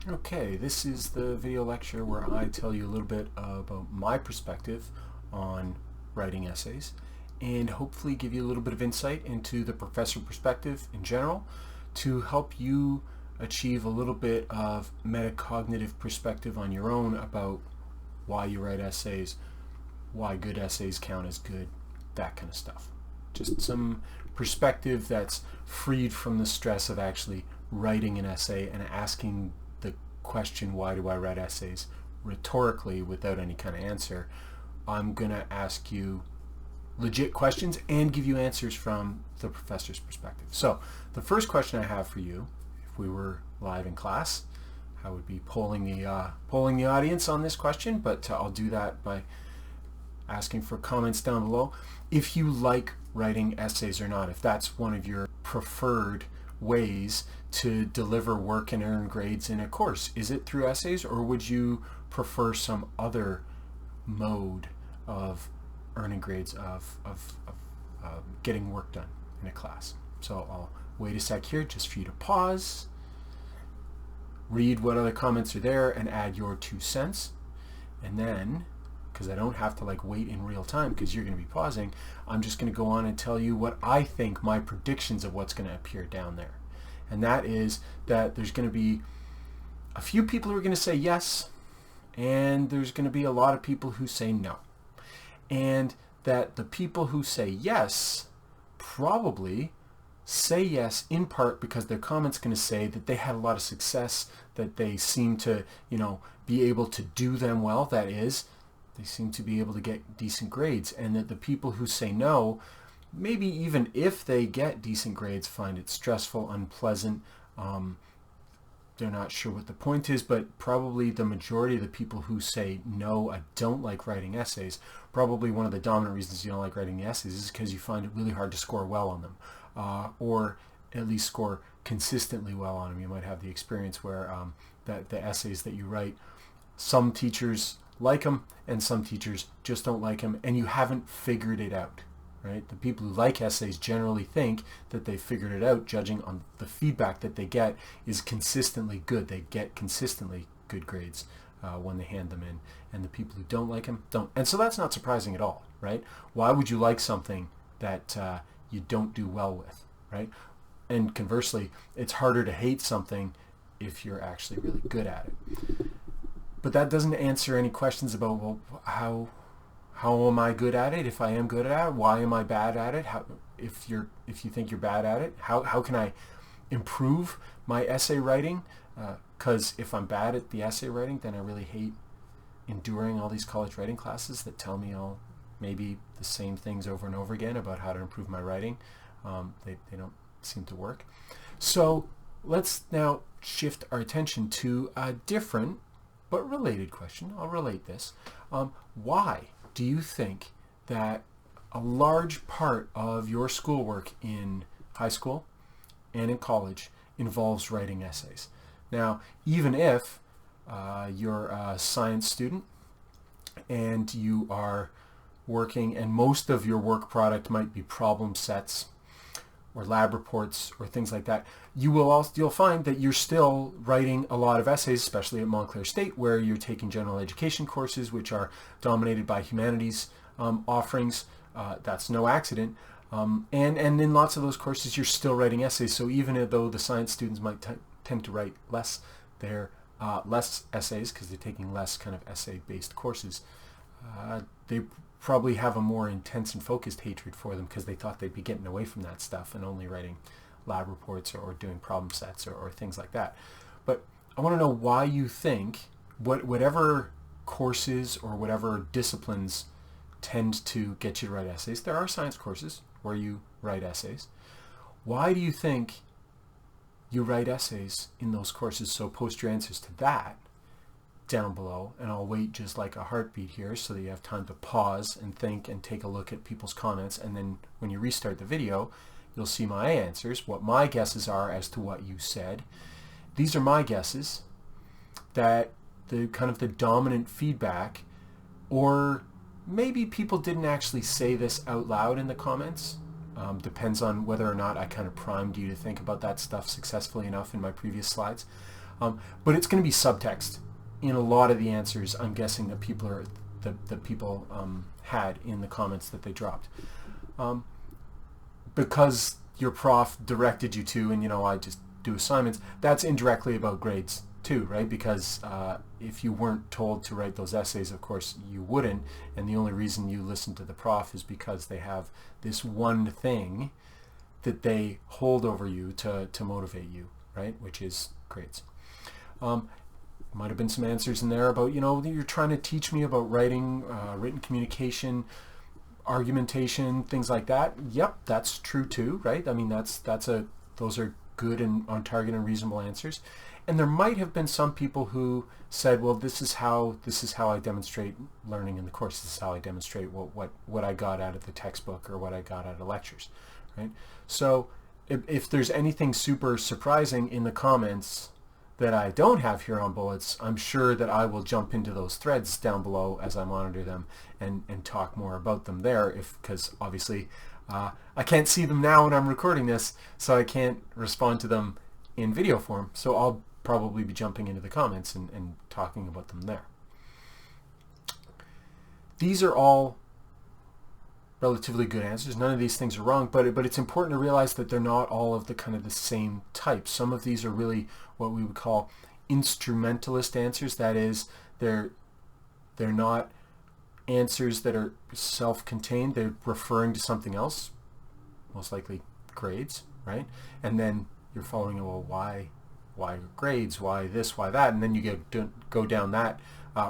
Okay, this is the video lecture where I tell you a little bit about my perspective on writing essays and hopefully give you a little bit of insight into the professor perspective in general to help you achieve a little bit of metacognitive perspective on your own about why you write essays, why good essays count as good, that kind of stuff. Just some perspective that's freed from the stress of actually writing an essay and asking the question, why do I write essays, rhetorically without any kind of answer. I'm going to ask you legit questions and give you answers from the professor's perspective. So the first question I have for you, if we were live in class, I would be polling the audience on this question, but I'll do that by asking for comments down below. If you like writing essays or not, if that's one of your preferred ways to deliver work and earn grades in a course. Is it through essays, or would you prefer some other mode of earning grades, of getting work done in a class? So I'll wait a sec here just for you to pause, read what other comments are there, and add your 2 cents. And then, because I don't have to wait in real time because you're going to be pausing, I'm just going to go on and tell you what I think, my predictions of what's going to appear down there. And that is that there's going to be a few people who are going to say yes, and there's going to be a lot of people who say no. And that the people who say yes probably say yes in part because their comment's going to say that they had a lot of success, that they seem to, be able to do them well. That is, they seem to be able to get decent grades. And that the people who say no, maybe even if they get decent grades, find it stressful, unpleasant. They're not sure what the point is, but probably the majority of the people who say, no, I don't like writing essays, probably one of the dominant reasons you don't like writing the essays is because you find it really hard to score well on them, or at least score consistently well on them. You might have the experience where that the essays that you write, some teachers like them and some teachers just don't like them, and you haven't figured it out. Right? The people who like essays generally think that they figured it out, judging on the feedback that they get is consistently good. They get consistently good grades when they hand them in, and the people who don't like them don't. And so that's not surprising at all, right? Why would you like something that you don't do well with, right? And conversely, it's harder to hate something if you're actually really good at it. But that doesn't answer any questions about, well, how am I good at it? If I am good at it, why am I bad at it? If you think you're bad at it, how can I improve my essay writing? Because if I'm bad at the essay writing, then I really hate enduring all these college writing classes that tell me all maybe the same things over and over again about how to improve my writing. They don't seem to work. So let's now shift our attention to a different but related question. I'll relate this. Why do you think that a large part of your schoolwork in high school and in college involves writing essays? Now, even if you're a science student and you are working and most of your work product might be problem sets or lab reports or things like that, you'll find that you're still writing a lot of essays, especially at Montclair State, where you're taking general education courses, which are dominated by humanities offerings. That's no accident. And in lots of those courses, you're still writing essays. So even though the science students might tend to write less, they're less essays because they're taking less kind of essay-based courses. They probably have a more intense and focused hatred for them because they thought they'd be getting away from that stuff and only writing lab reports or doing problem sets or things like that. But I want to know why you think whatever courses or whatever disciplines tend to get you to write essays, there are science courses where you write essays. Why do you think you write essays in those courses? So post your answers to that down below, and I'll wait just like a heartbeat here so that you have time to pause and think and take a look at people's comments, and then when you restart the video you'll see my answers, what my guesses are as to what you said. These are my guesses that the kind of the dominant feedback, or maybe people didn't actually say this out loud in the comments, depends on whether or not I kind of primed you to think about that stuff successfully enough in my previous slides. But it's going to be subtext in a lot of the answers, I'm guessing, that people had in the comments that they dropped. Because your prof directed you to, and I just do assignments, that's indirectly about grades too, right? Because if you weren't told to write those essays, of course you wouldn't, and the only reason you listen to the prof is because they have this one thing that they hold over you to motivate you, right? Which is grades. Might have been some answers in there about, you're trying to teach me about writing, written communication, argumentation, things like that. Yep, that's true too, right? I mean, those are good and on target and reasonable answers. And there might have been some people who said, well, this is how I demonstrate learning in the course. This is how I demonstrate what I got out of the textbook or what I got out of lectures, right? So if there's anything super surprising in the comments that I don't have here on bullets, I'm sure that I will jump into those threads down below as I monitor them and talk more about them there, because obviously I can't see them now when I'm recording this, so I can't respond to them in video form. So I'll probably be jumping into the comments and talking about them there. These are all relatively good answers. None of these things are wrong, but it's important to realize that they're not all of the same type. Some of these are really what we would call instrumentalist answers. That is, they're not answers that are self-contained. They're referring to something else, most likely grades, right? And then you're following, well, why grades? Why this? Why that? And then you go down that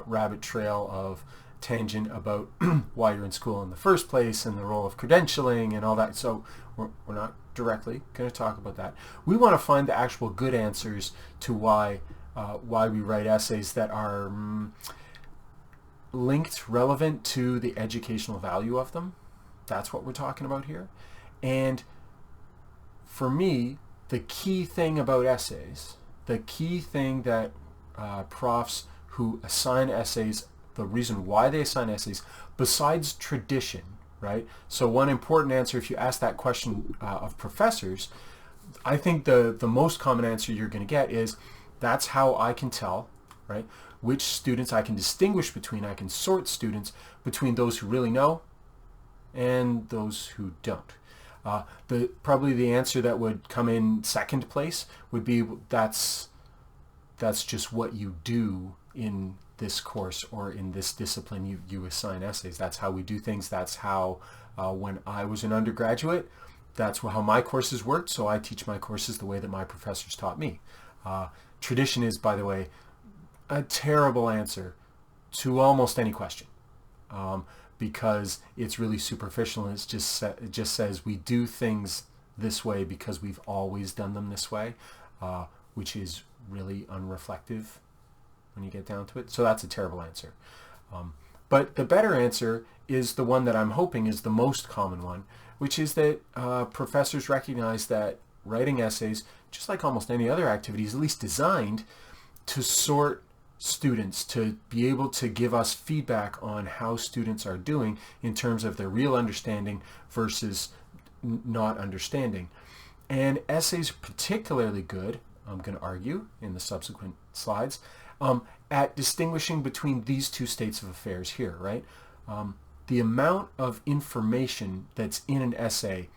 rabbit trail of tangent about why you're in school in the first place and the role of credentialing and all that. So we're not directly going to talk about that. We want to find the actual good answers to why we write essays that are linked, relevant to the educational value of them. That's what we're talking about here. And for me, the key thing about essays, the key thing that profs who assign essays, the reason why they assign essays, besides tradition, right? So one important answer, if you ask that question of professors, I think the most common answer you're going to get is, that's how I can tell, right, which students I can distinguish between, I can sort students between those who really know and those who don't. Probably the answer that would come in second place would be, that's just what you do in this course or in this discipline. You assign essays. That's how we do things. That's how when I was an undergraduate, that's how my courses worked, so I teach my courses the way that my professors taught me. Tradition is, by the way, a terrible answer to almost any question, because it's really superficial, and it just says we do things this way because we've always done them this way, which is really unreflective when you get down to it. So that's a terrible answer. But the better answer is the one that I'm hoping is the most common one, which is that professors recognize that writing essays, just like almost any other activity, is at least designed to sort students, to be able to give us feedback on how students are doing in terms of their real understanding versus not understanding. And essays are particularly good, I'm going to argue in the subsequent slides, at distinguishing between these two states of affairs here, right? The amount of information that's in an essay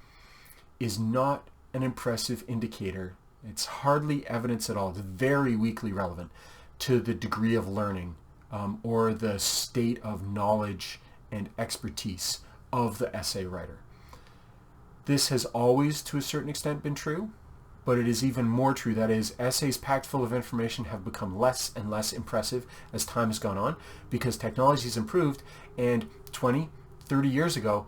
is not an impressive indicator. It's hardly evidence at all. It's very weakly relevant to the degree of learning or the state of knowledge and expertise of the essay writer. This has always, to a certain extent, been true, but it is even more true. That is, essays packed full of information have become less and less impressive as time has gone on because technology has improved, and 20, 30 years ago,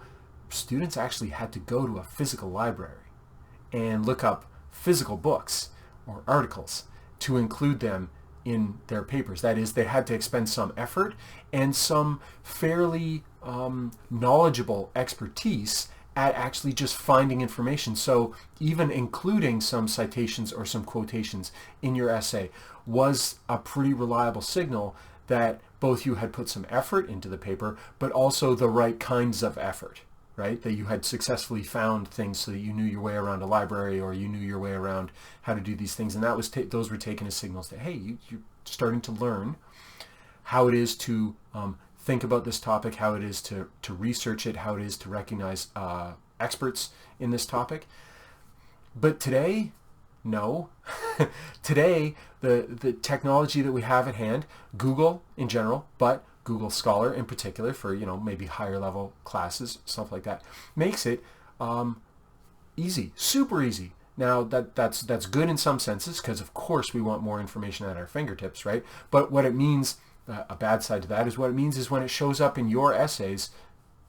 students actually had to go to a physical library and look up physical books or articles to include them in their papers. That is, they had to expend some effort and some fairly knowledgeable expertise at actually just finding information. So even including some citations or some quotations in your essay was a pretty reliable signal that both you had put some effort into the paper, but also the right kinds of effort, right? That you had successfully found things so that you knew your way around a library, or you knew your way around how to do these things. And that was those were taken as signals that, hey, you're starting to learn how it is to think about this topic, how it is to research it, how it is to recognize experts in this topic. But today, no. Today, the technology that we have at hand, Google in general, but Google Scholar in particular for, maybe higher level classes, stuff like that, makes it easy, super easy. Now that's good in some senses, because of course we want more information at our fingertips, right? But what it means, a bad side to that is what it means is when it shows up in your essays,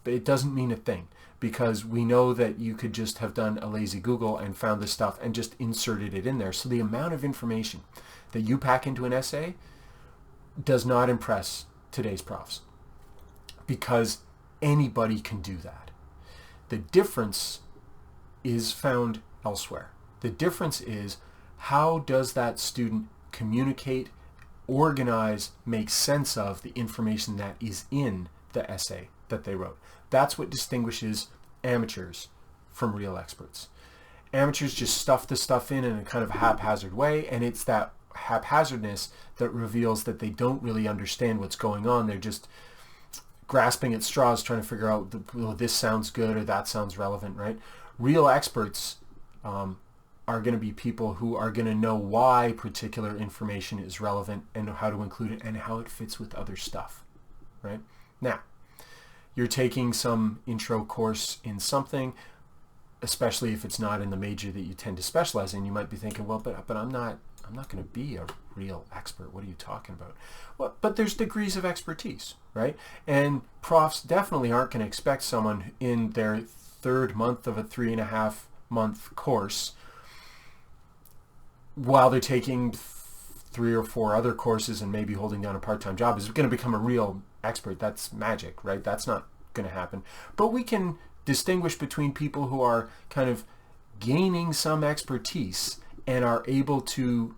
it doesn't mean a thing, because we know that you could just have done a lazy Google and found this stuff and just inserted it in there. So the amount of information that you pack into an essay does not impress today's profs, because anybody can do that. The difference is found elsewhere. The difference is, how does that student communicate, organize, make sense of the information that is in the essay that they wrote. That's what distinguishes amateurs from real experts. Amateurs just stuff the stuff in a kind of haphazard way, and it's that haphazardness that reveals that they don't really understand what's going on. They're just grasping at straws, trying to figure out, this sounds good or that sounds relevant, right? Real experts are going to be people who are going to know why particular information is relevant and how to include it and how it fits with other stuff, right? Now, you're taking some intro course in something, especially if it's not in the major that you tend to specialize in. You might be thinking, well, but I'm not going to be a real expert. What are you talking about? Well, but there's degrees of expertise, right? And profs definitely aren't going to expect someone in their third month of a 3.5-month course, while they're taking 3 or 4 other courses and maybe holding down a part-time job, is going to become a real expert. That's magic, right? That's not going to happen. But we can distinguish between people who are kind of gaining some expertise and are able to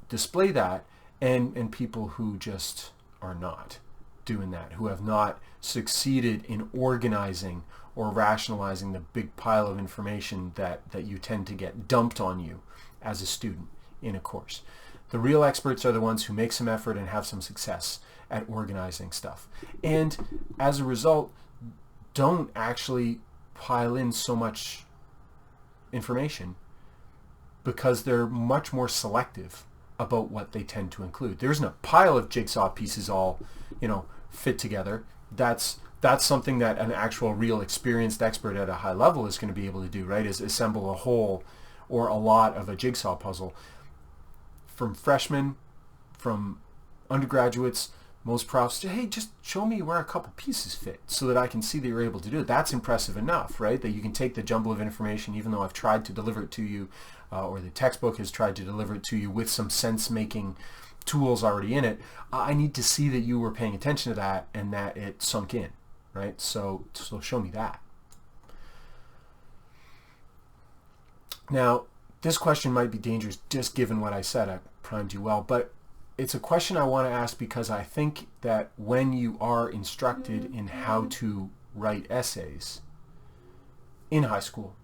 display that, and people who just are not doing that, who have not succeeded in organizing or rationalizing the big pile of information that you tend to get dumped on you as a student in a course. The real experts are the ones who make some effort and have some success at organizing stuff, and as a result don't actually pile in so much information, because they're much more selective about what they tend to include. There isn't a pile of jigsaw pieces all, fit together. That's something that an actual real experienced expert at a high level is going to be able to do, right? Is assemble a whole or a lot of a jigsaw puzzle. From freshmen, from undergraduates, most profs, hey, just show me where a couple pieces fit so that I can see that you're able to do it. That's impressive enough, right? That you can take the jumble of information, even though I've tried to deliver it to you, or the textbook has tried to deliver it to you with some sense-making tools already in it. I need to see that you were paying attention to that and that it sunk in, right? So show me that. Now, this question might be dangerous just given what I said. I primed you well, but it's a question I want to ask because I think that when you are instructed in how to write essays in high school,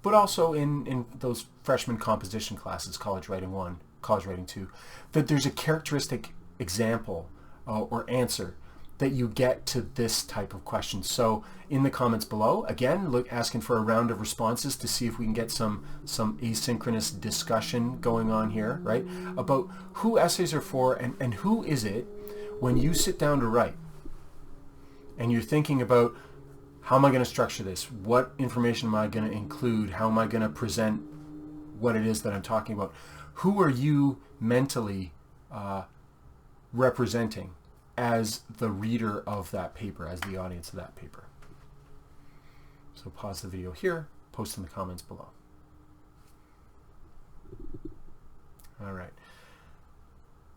but also in those freshman composition classes, College Writing 1, College Writing 2, that there's a characteristic example or answer that you get to this type of question. So in the comments below, again, asking for a round of responses to see if we can get some asynchronous discussion going on here, right? About who essays are for and who is it when you sit down to write and you're thinking about, how am I going to structure this? What information am I going to include? How am I going to present what it is that I'm talking about? Who are you mentally representing as the reader of that paper, as the audience of that paper? So pause the video here, post in the comments below. All right.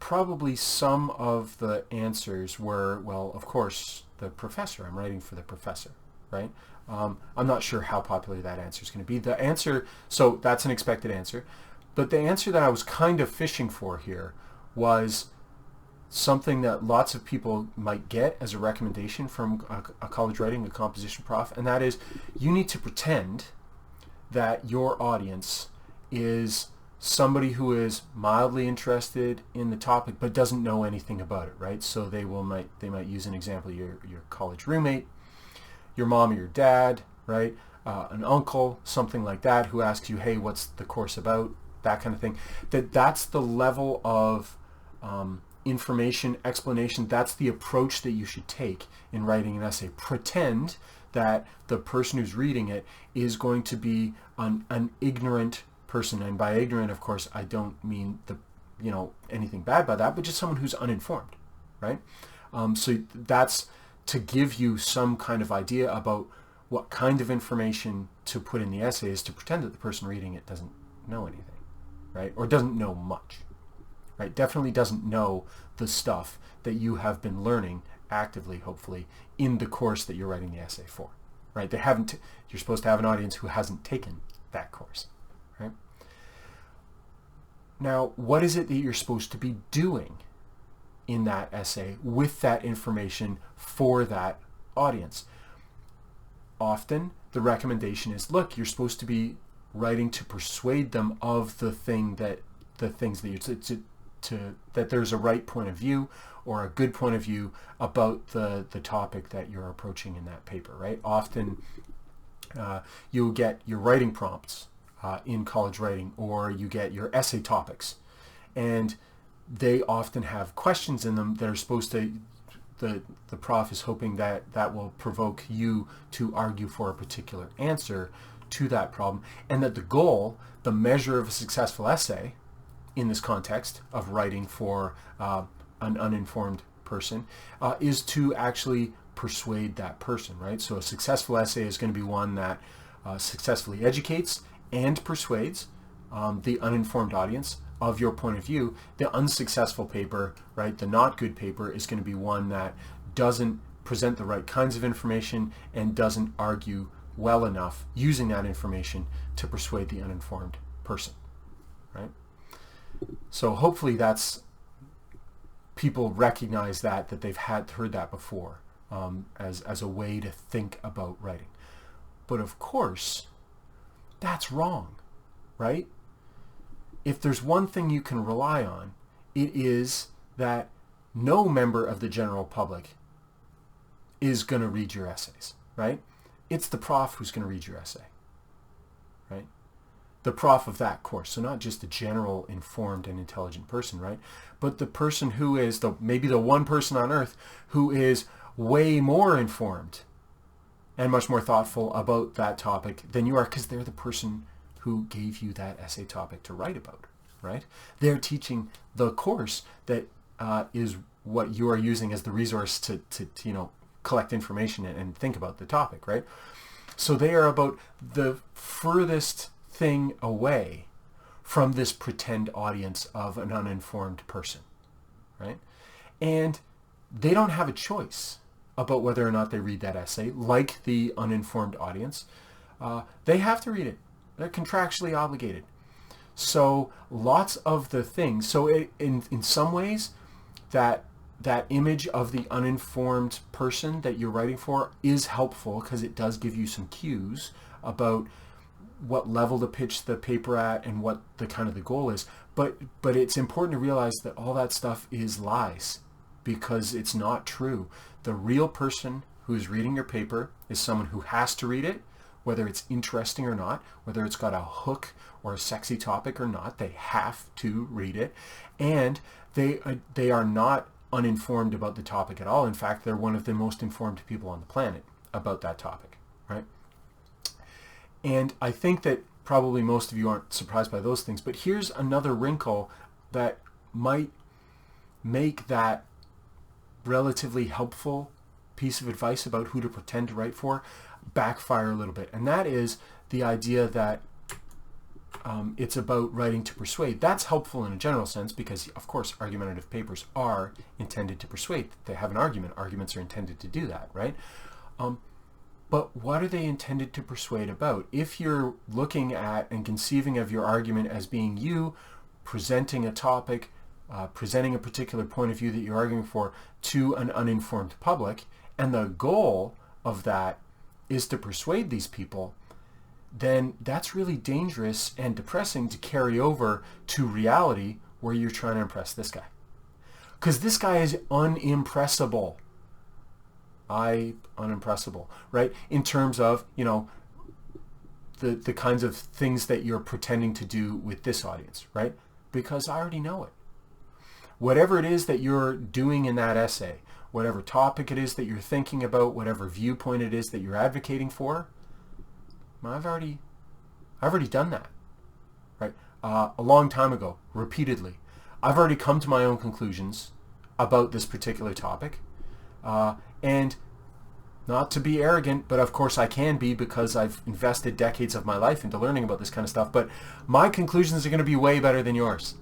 Probably some of the answers were, well, of course, the professor. I'm writing for the professor, right? I'm not sure how popular that answer is going to be. The answer, so that's an expected answer, but the answer that I was kind of fishing for here was, something that lots of people might get as a recommendation from a college writing, a composition prof, and that is you need to pretend that your audience is somebody who is mildly interested in the topic but doesn't know anything about it, right? So they might use an example, your college roommate, your mom or your dad, right? An uncle, something like that, who asks you, hey, what's the course about? That kind of thing. That's the level of information, explanation. That's the approach that you should take in writing an essay. Pretend that the person who's reading it is going to be an ignorant person, and by ignorant, of course, I don't mean anything bad by that, but just someone who's uninformed, right? So that's to give you some kind of idea about what kind of information to put in the essay, is to pretend that the person reading it doesn't know anything, right? Or doesn't know much, right? Definitely doesn't know the stuff that you have been learning actively, hopefully, in the course that you're writing the essay for, right? You're supposed to have an audience who hasn't taken that course, right? Now, what is it that you're supposed to be doing in that essay with that information for that audience? Often the recommendation is, look, you're supposed to be writing to persuade them of the things that that there's a right point of view or a good point of view about the topic that you're approaching in that paper, right? Often you'll get your writing prompts in college writing, or you get your essay topics, and they often have questions in them that are supposed to, the prof is hoping that will provoke you to argue for a particular answer to that problem, and that the goal, the measure of a successful essay in this context of writing for an uninformed person is to actually persuade that person, right? So a successful essay is going to be one that successfully educates and persuades the uninformed audience of your point of view. The unsuccessful paper, right, the not good paper, is going to be one that doesn't present the right kinds of information and doesn't argue well enough using that information to persuade the uninformed person, right? So hopefully that's, people recognize that they've heard that before as a way to think about writing. But of course, that's wrong, right? If there's one thing you can rely on, it is that no member of the general public is going to read your essays, right? It's the prof who's going to read your essay, right? The prof of that course. So not just the general informed and intelligent person, right? But the person who is maybe the one person on earth who is way more informed and much more thoughtful about that topic than you are, because they're the person who gave you that essay topic to write about, right? They're teaching the course that is what you are using as the resource to collect information and think about the topic, right? So they are about the furthest thing away from this pretend audience of an uninformed person, right? And they don't have a choice about whether or not they read that essay, like the uninformed audience. They have to read it. They're contractually obligated. So lots of the things, so in some ways, that image of the uninformed person that you're writing for is helpful, because it does give you some cues about what level to pitch the paper at and what the kind of the goal is. But it's important to realize that all that stuff is lies, because it's not true. The real person who is reading your paper is someone who has to read it, whether it's interesting or not, whether it's got a hook or a sexy topic or not. They have to read it, and they are not uninformed about the topic at all. In fact, they're one of the most informed people on the planet about that topic, right? And I think that probably most of you aren't surprised by those things, but here's another wrinkle that might make that relatively helpful piece of advice about who to pretend to write for backfire a little bit. And that is the idea that it's about writing to persuade. That's helpful in a general sense, because of course argumentative papers are intended to persuade. They have an argument. Arguments are intended to do that, right? But what are they intended to persuade about? If you're looking at and conceiving of your argument as being you presenting a topic presenting a particular point of view that you're arguing for to an uninformed public, and the goal of that is to persuade these people, then that's really dangerous and depressing to carry over to reality where you're trying to impress this guy. Because this guy is unimpressible. Unimpressible, right? In terms of, the kinds of things that you're pretending to do with this audience, right? Because I already know it. Whatever it is that you're doing in that essay, whatever topic it is that you're thinking about, whatever viewpoint it is that you're advocating for, I've already done that, right? A long time ago, repeatedly. I've already come to my own conclusions about this particular topic, and not to be arrogant, but of course I can be because I've invested decades of my life into learning about this kind of stuff, but my conclusions are going to be way better than yours.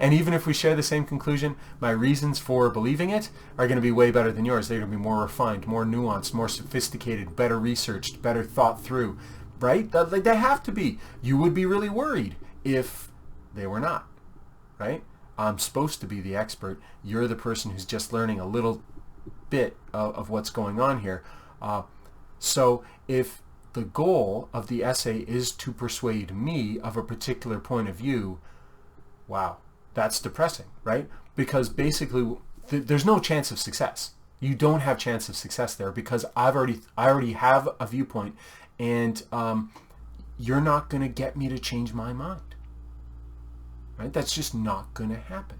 And even if we share the same conclusion, my reasons for believing it are going to be way better than yours. They're going to be more refined, more nuanced, more sophisticated, better researched, better thought through, right? They have to be. You would be really worried if they were not, right? I'm supposed to be the expert. You're the person who's just learning a little bit of what's going on here. So if the goal of the essay is to persuade me of a particular point of view, wow, that's depressing, right? Because basically there's no chance of success. You don't have chance of success there because I already have a viewpoint, and you're not going to get me to change my mind, right? That's just not going to happen.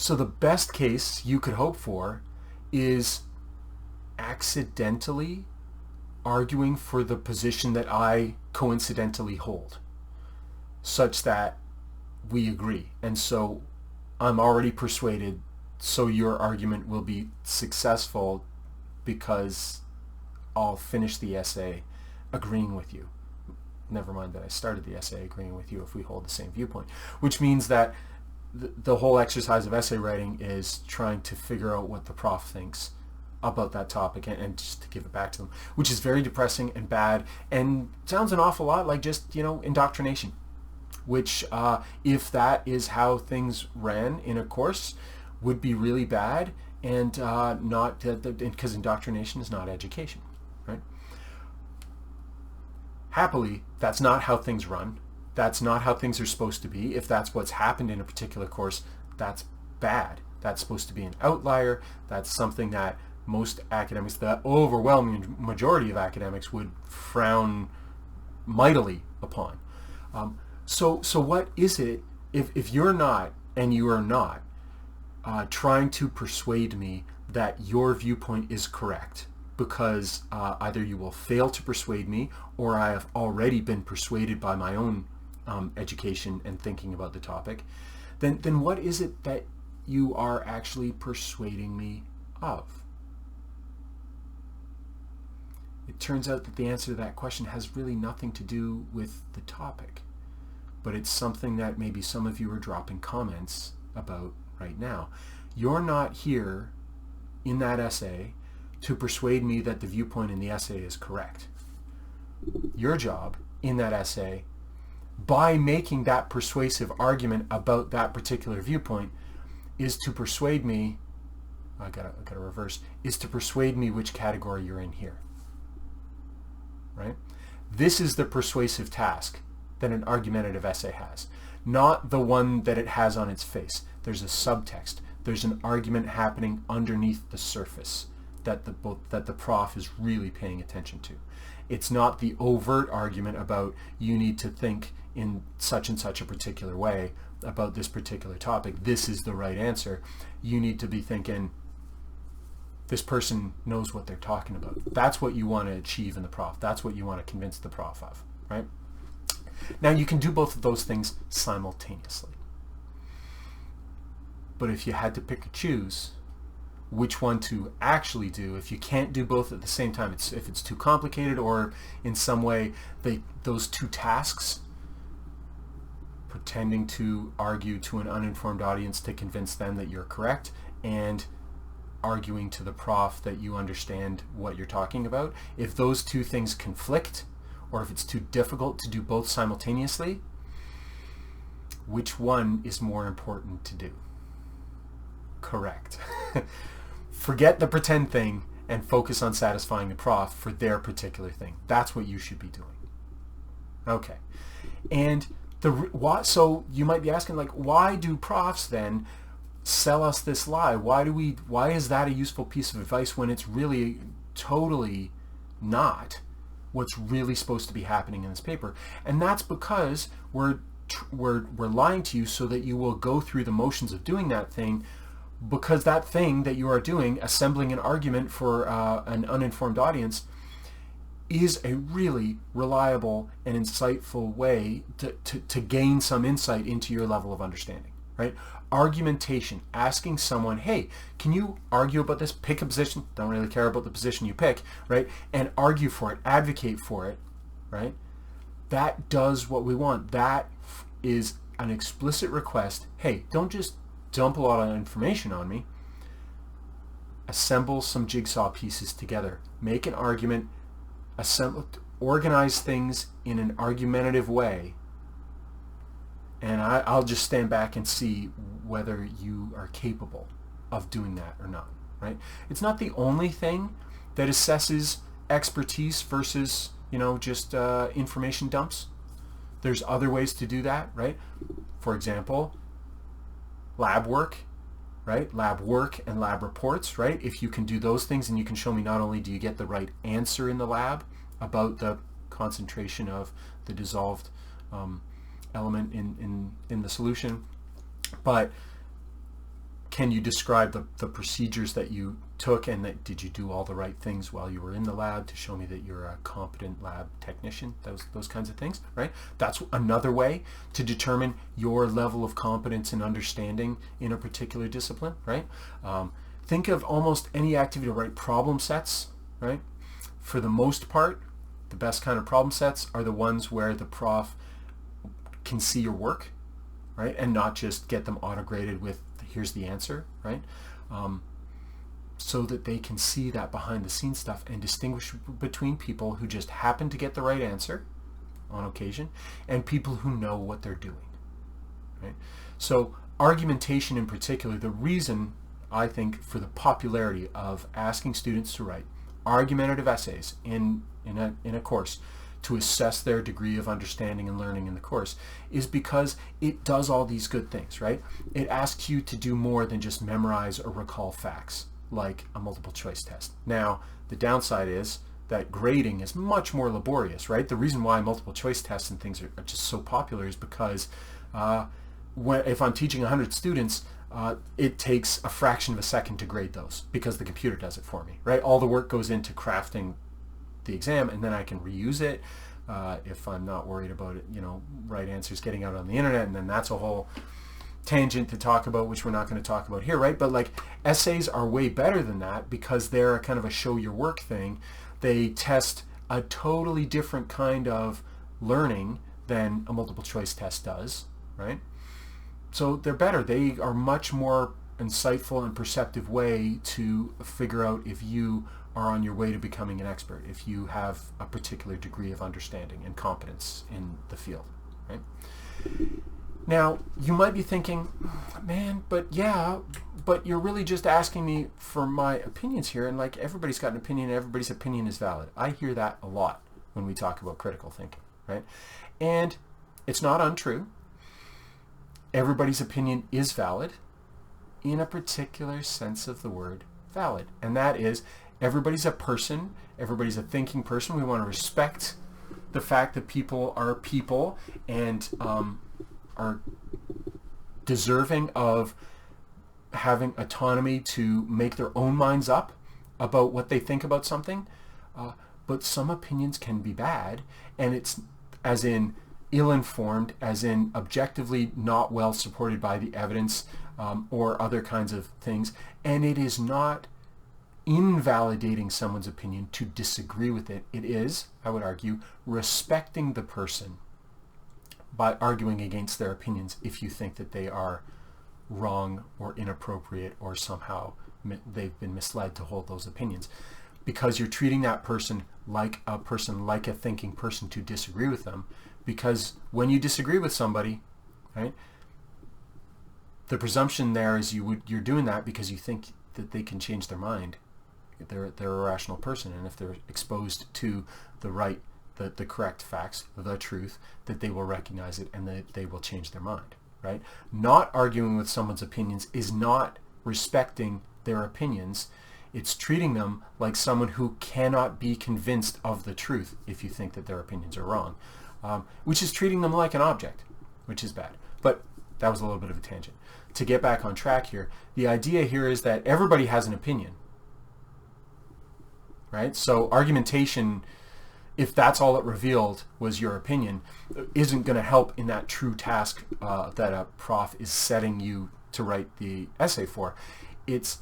So the best case you could hope for is accidentally arguing for the position that I coincidentally hold, such that we agree. And so I'm already persuaded, so your argument will be successful because I'll finish the essay agreeing with you. Never mind that I started the essay agreeing with you if we hold the same viewpoint, which means that the whole exercise of essay writing is trying to figure out what the prof thinks about that topic and just to give it back to them, which is very depressing and bad and sounds an awful lot like just, indoctrination, which if that is how things ran in a course would be really bad, and not because indoctrination is not education, right? Happily, that's not how things run. That's not how things are supposed to be. If that's what's happened in a particular course, that's bad. That's supposed to be an outlier. That's something that most academics, the overwhelming majority of academics, would frown mightily upon. So what is it, if you're not, and you are not, trying to persuade me that your viewpoint is correct, because either you will fail to persuade me, or I have already been persuaded by my own education and thinking about the topic, then what is it that you are actually persuading me of? It turns out that the answer to that question has really nothing to do with the topic, but it's something that maybe some of you are dropping comments about right now. You're not here in that essay to persuade me that the viewpoint in the essay is correct. Your job in that essay, by making that persuasive argument about that particular viewpoint, is to persuade me, I gotta reverse, is to persuade me which category you're in here, right? This is the persuasive task that an argumentative essay has, not the one that it has on its face. There's a subtext. There's an argument happening underneath the surface that the prof is really paying attention to. It's not the overt argument about you need to think in such and such a particular way about this particular topic. This is the right answer. You need to be thinking, this person knows what they're talking about. That's what you want to achieve in the prof. That's what you want to convince the prof of, right? Now you can do both of those things simultaneously. But if you had to pick or choose which one to actually do, if you can't do both at the same time, if it's too complicated, or in some way those two tasks, pretending to argue to an uninformed audience to convince them that you're correct, and arguing to the prof that you understand what you're talking about, if those two things conflict, or if it's too difficult to do both simultaneously, which one is more important to do? Correct. Forget the pretend thing and focus on satisfying the prof for their particular thing. That's what you should be doing. Okay. And so you might be asking, like, why do profs then sell us this lie? Why is that a useful piece of advice when it's really totally not what's really supposed to be happening in this paper? And that's because we're lying to you so that you will go through the motions of doing that thing, because that thing that you are doing, assembling an argument for an uninformed audience, is a really reliable and insightful way to gain some insight into your level of understanding, right? Argumentation, asking someone, hey, can you argue about this? Pick a position, don't really care about the position you pick, right? And argue for it, advocate for it, right? That does what we want. That is an explicit request. Hey, don't just dump a lot of information on me. Assemble some jigsaw pieces together. Make an argument, organize things in an argumentative way, and I'll just stand back and see whether you are capable of doing that or not, right? It's not the only thing that assesses expertise versus, just information dumps. There's other ways to do that, right? For example, lab work, right? Lab work and lab reports, right? If you can do those things and you can show me not only do you get the right answer in the lab about the concentration of the dissolved element in the solution, but can you describe the procedures that you took, and that did you do all the right things while you were in the lab to show me that you're a competent lab technician, those kinds of things, right? That's another way to determine your level of competence and understanding in a particular discipline, right? Think of almost any activity, right? Problem sets, right? For the most part, the best kind of problem sets are the ones where the prof can see your work, right? And not just get them auto-graded with here's the answer, right? So that they can see that behind the scenes stuff and distinguish between people who just happen to get the right answer on occasion and people who know what they're doing, right? So argumentation in particular, the reason I think for the popularity of asking students to write argumentative essays in a course to assess their degree of understanding and learning in the course is because it does all these good things, right? It asks you to do more than just memorize or recall facts like a multiple choice test. Now, the downside is that grading is much more laborious, right? The reason why multiple choice tests and things are just so popular is because if I'm teaching 100 students, it takes a fraction of a second to grade those because the computer does it for me, right? All the work goes into crafting the exam, and then I can reuse it if I'm not worried about it, right answers getting out on the internet, and then that's a whole tangent to talk about, which we're not going to talk about here, right? But like essays are way better than that because they're a kind of a show your work thing. They test a totally different kind of learning than a multiple choice test does, right? So they're better. They are much more insightful and perceptive way to figure out if you are on your way to becoming an expert, if you have a particular degree of understanding and competence in the field, right? Now, you might be thinking, man, but you're really just asking me for my opinions here, and like everybody's got an opinion and everybody's opinion is valid. I hear that a lot when we talk about critical thinking, right? And it's not untrue. Everybody's opinion is valid in a particular sense of the word valid, and that is everybody's a person, everybody's a thinking person. We want to respect the fact that people are people and are deserving of having autonomy to make their own minds up about what they think about something. But some opinions can be bad, and it's as in ill-informed, as in objectively not well supported by the evidence or other kinds of things. And it is not invalidating someone's opinion to disagree with it. It is, I would argue, respecting the person by arguing against their opinions if you think that they are wrong or inappropriate or somehow they've been misled to hold those opinions. Because you're treating that person like a thinking person to disagree with them. Because when you disagree with somebody, right, the presumption there is you're doing that because you think that they can change their mind. They're a rational person, and if they're exposed to the correct facts, the truth, that they will recognize it and that they will change their mind, right? Not arguing with someone's opinions is not respecting their opinions. It's treating them like someone who cannot be convinced of the truth if you think that their opinions are wrong, which is treating them like an object, which is bad. But that was a little bit of a tangent. To get back on track here, the idea here is that everybody has an opinion, right? So argumentation, if that's all it revealed was your opinion, isn't going to help in that true task that a prof is setting you to write the essay for. It's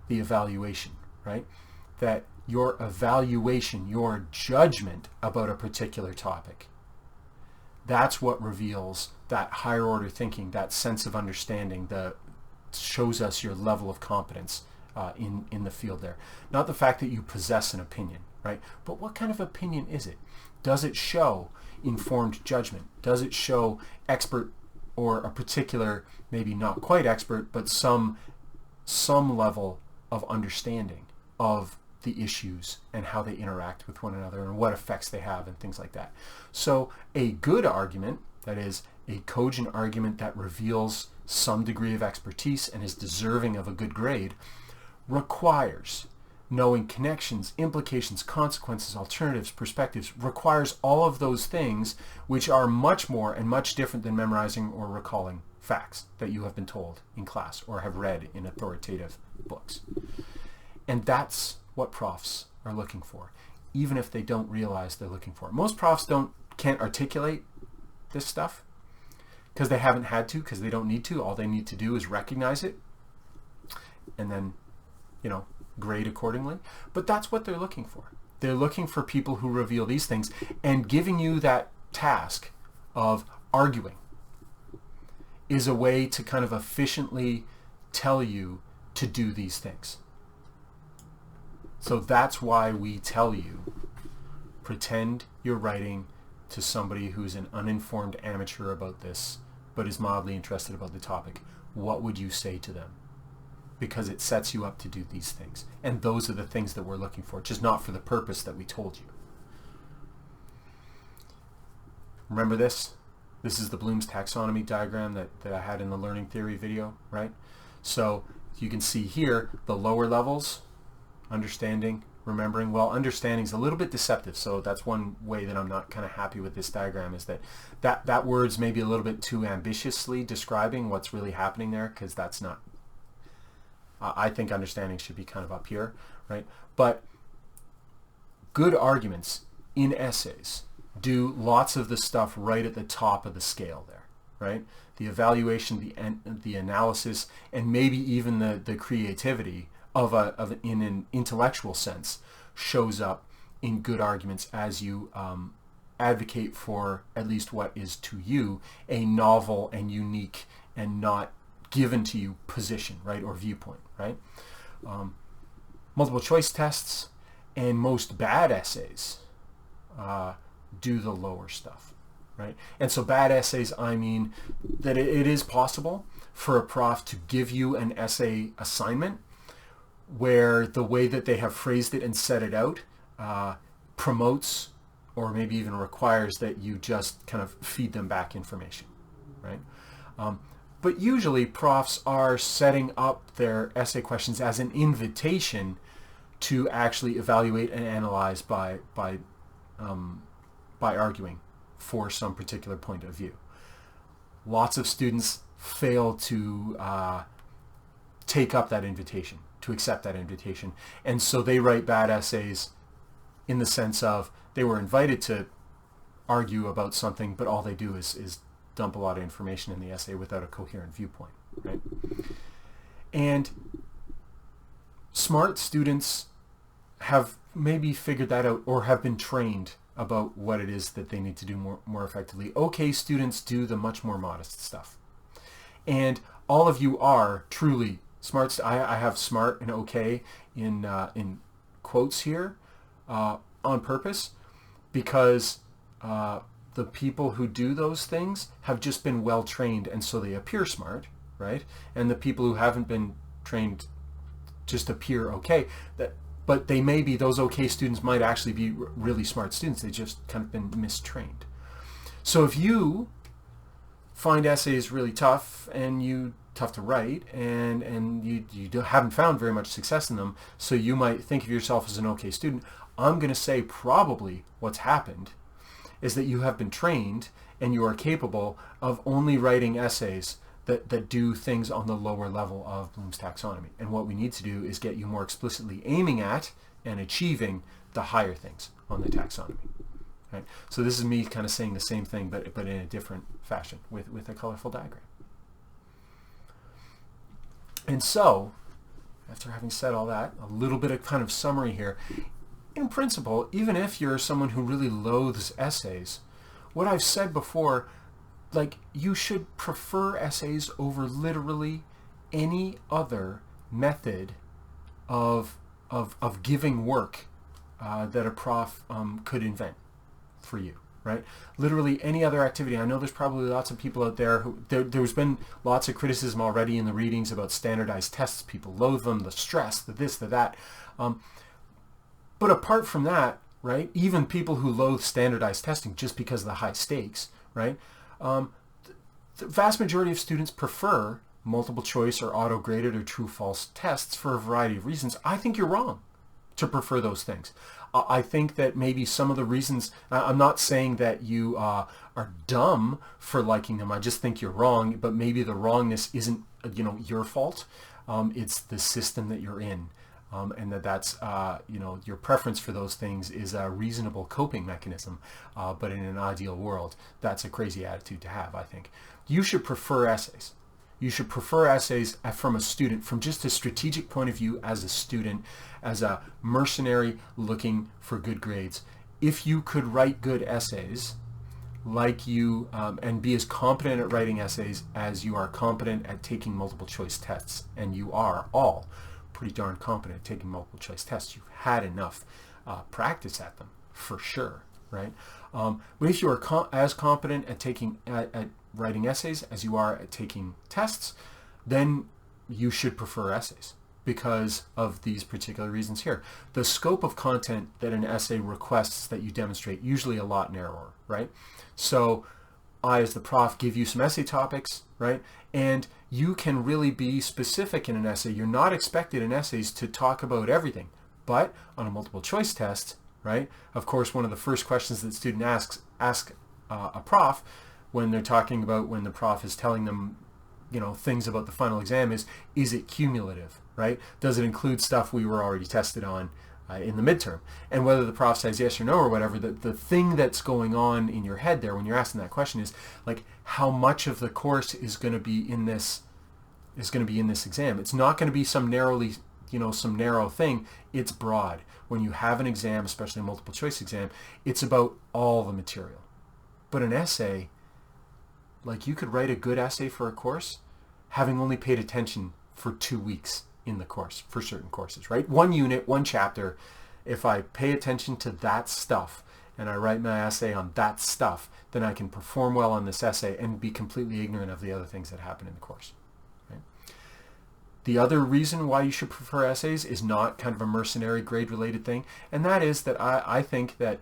the evaluation, right? That your evaluation, your judgment about a particular topic, that's what reveals that higher order thinking, that sense of understanding, that shows us your level of competence in the field there. Not the fact that you possess an opinion, right? But what kind of opinion is it? Does it show informed judgment? Does it show expert or a particular, maybe not quite expert, but some level of understanding of the issues and how they interact with one another and what effects they have and things like that. So a good argument, that is a cogent argument that reveals some degree of expertise and is deserving of a good grade, requires knowing connections, implications, consequences, alternatives, perspectives, requires all of those things, which are much more and much different than memorizing or recalling facts that you have been told in class or have read in authoritative books. And that's what profs are looking for, even if they don't realize they're looking for it. Most profs can't articulate this stuff because they haven't had to, because they don't need to. All they need to do is recognize it and then, grade accordingly. But that's what they're looking for. They're looking for people who reveal these things, and giving you that task of arguing is a way to kind of efficiently tell you to do these things. So that's why we tell you, pretend you're writing to somebody who's an uninformed amateur about this, but is mildly interested about the topic. What would you say to them? Because it sets you up to do these things. And those are the things that we're looking for, just not for the purpose that we told you. Remember this? This is the Bloom's taxonomy diagram that I had in the learning theory video, right? So you can see here the lower levels, understanding, remembering. Well, understanding is a little bit deceptive, so that's one way that I'm not kind of happy with this diagram, is that word's maybe a little bit too ambitiously describing what's really happening there, because that's not, I think understanding should be kind of up here, right? But good arguments in essays do lots of the stuff right at the top of the scale there, right? The evaluation, the analysis, and maybe even the creativity in an intellectual sense shows up in good arguments as you advocate for at least what is to you a novel and unique and not given to you position, right, or viewpoint, right? Multiple choice tests and most bad essays do the lower stuff, right? And so bad essays, I mean that it is possible for a prof to give you an essay assignment where the way that they have phrased it and set it out promotes or maybe even requires that you just kind of feed them back information, right? But usually profs are setting up their essay questions as an invitation to actually evaluate and analyze by arguing for some particular point of view. Lots of students fail to take up that invitation, to accept that invitation. And so they write bad essays in the sense of they were invited to argue about something, but all they do is dump a lot of information in the essay without a coherent viewpoint, right? And smart students have maybe figured that out or have been trained about what it is that they need to do more effectively. Okay, students do the much more modest stuff. And all of you are truly smart. I have smart and okay in quotes here on purpose, because the people who do those things have just been well trained, and so they appear smart, right? And the people who haven't been trained just appear okay. But they may be, those okay students might actually be really smart students. They just kind of been mistrained. So if you find essays really tough and tough to write, and you haven't found very much success in them, so you might think of yourself as an okay student, I'm going to say probably what's happened is that you have been trained and you are capable of only writing essays that do things on the lower level of Bloom's taxonomy. And what we need to do is get you more explicitly aiming at and achieving the higher things on the taxonomy. Right? So this is me kind of saying the same thing, but in a different fashion with a colorful diagram. And so, after having said all that, a little bit of kind of summary here. In principle, even if you're someone who really loathes essays, what I've said before, like, you should prefer essays over literally any other method of giving work that a prof could invent for you, right? Literally any other activity. I know there's probably lots of people out there who, there's been lots of criticism already in the readings about standardized tests. People loathe them, the stress, the this, the that. But apart from that, right, even people who loathe standardized testing just because of the high stakes, right, the vast majority of students prefer multiple choice or auto-graded or true-false tests for a variety of reasons. I think you're wrong to prefer those things. I think that maybe some of the reasons, I'm not saying that you are dumb for liking them, I just think you're wrong, but maybe the wrongness isn't, your fault. It's the system that you're in. And that's, your preference for those things is a reasonable coping mechanism. But in an ideal world, that's a crazy attitude to have, I think. You should prefer essays. You should prefer essays from a student, from just a strategic point of view as a student, as a mercenary looking for good grades. If you could write good essays, like you, and be as competent at writing essays as you are competent at taking multiple choice tests, and you are all pretty darn competent at taking multiple choice tests. You've had enough practice at them, for sure, right? But if you are as competent at at writing essays as you are at taking tests, then you should prefer essays because of these particular reasons here. The scope of content that an essay requests that you demonstrate, usually a lot narrower, right? So I, as the prof, give you some essay topics, right? And you can really be specific in an essay. You're not expected in essays to talk about everything. But on a multiple choice test, right, of course, one of the first questions that the student ask a prof when they're talking about, when the prof is telling them, things about the final exam is it cumulative, right? Does it include stuff we were already tested on in the midterm? And whether the prof says yes or no or whatever, the thing that's going on in your head there when you're asking that question is, like, how much of the course is going to be in this exam? It's not going to be some narrow thing. It's broad. When you have an exam, especially a multiple choice exam, it's about all the material. But an essay, like, you could write a good essay for a course having only paid attention for 2 weeks in the course for certain courses, right? One unit, one chapter. If I pay attention to that stuff and I write my essay on that stuff, then I can perform well on this essay and be completely ignorant of the other things that happen in the course. Right? The other reason why you should prefer essays is not kind of a mercenary grade-related thing, and that is that I think that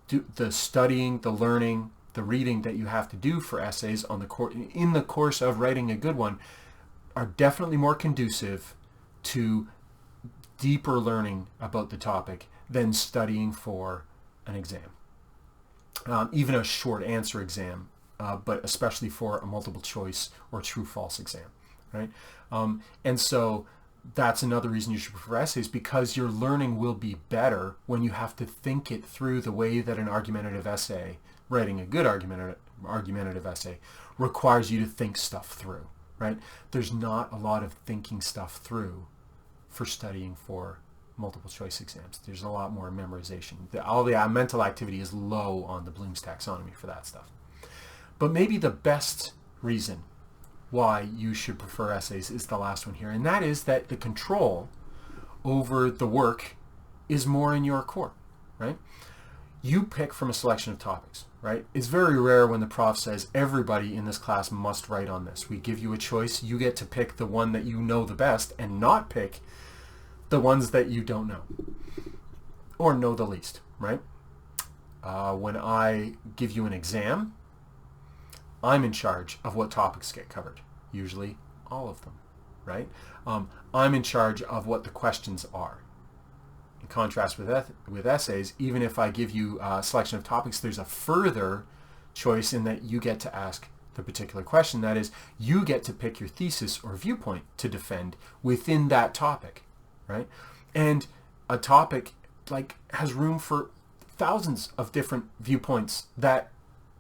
the studying, the learning, the reading that you have to do for essays in the course of writing a good one are definitely more conducive to deeper learning about the topic than studying for an exam. Even a short answer exam, but especially for a multiple choice or true-false exam, right? And so that's another reason you should prefer essays, because your learning will be better when you have to think it through the way that an argumentative essay, writing a good argumentative essay, requires you to think stuff through, right? There's not a lot of thinking stuff through for studying for multiple choice exams. There's a lot more memorization. All the mental activity is low on the Bloom's taxonomy for that stuff. But maybe the best reason why you should prefer essays is the last one here, and that is that the control over the work is more in your court, right? you pick from a selection of topics, right? It's very rare when the prof says everybody in this class must write on this. We give you a choice. You get to pick the one that you know the best and not pick the ones that you don't know or know the least, right? When I give you an exam, I'm in charge of what topics get covered, usually all of them, right? I'm in charge of what the questions are. In contrast with essays, even if I give you a selection of topics, there's a further choice in that you get to ask the particular question. That is, you get to pick your thesis or viewpoint to defend within that topic, right? And a topic has room for thousands of different viewpoints that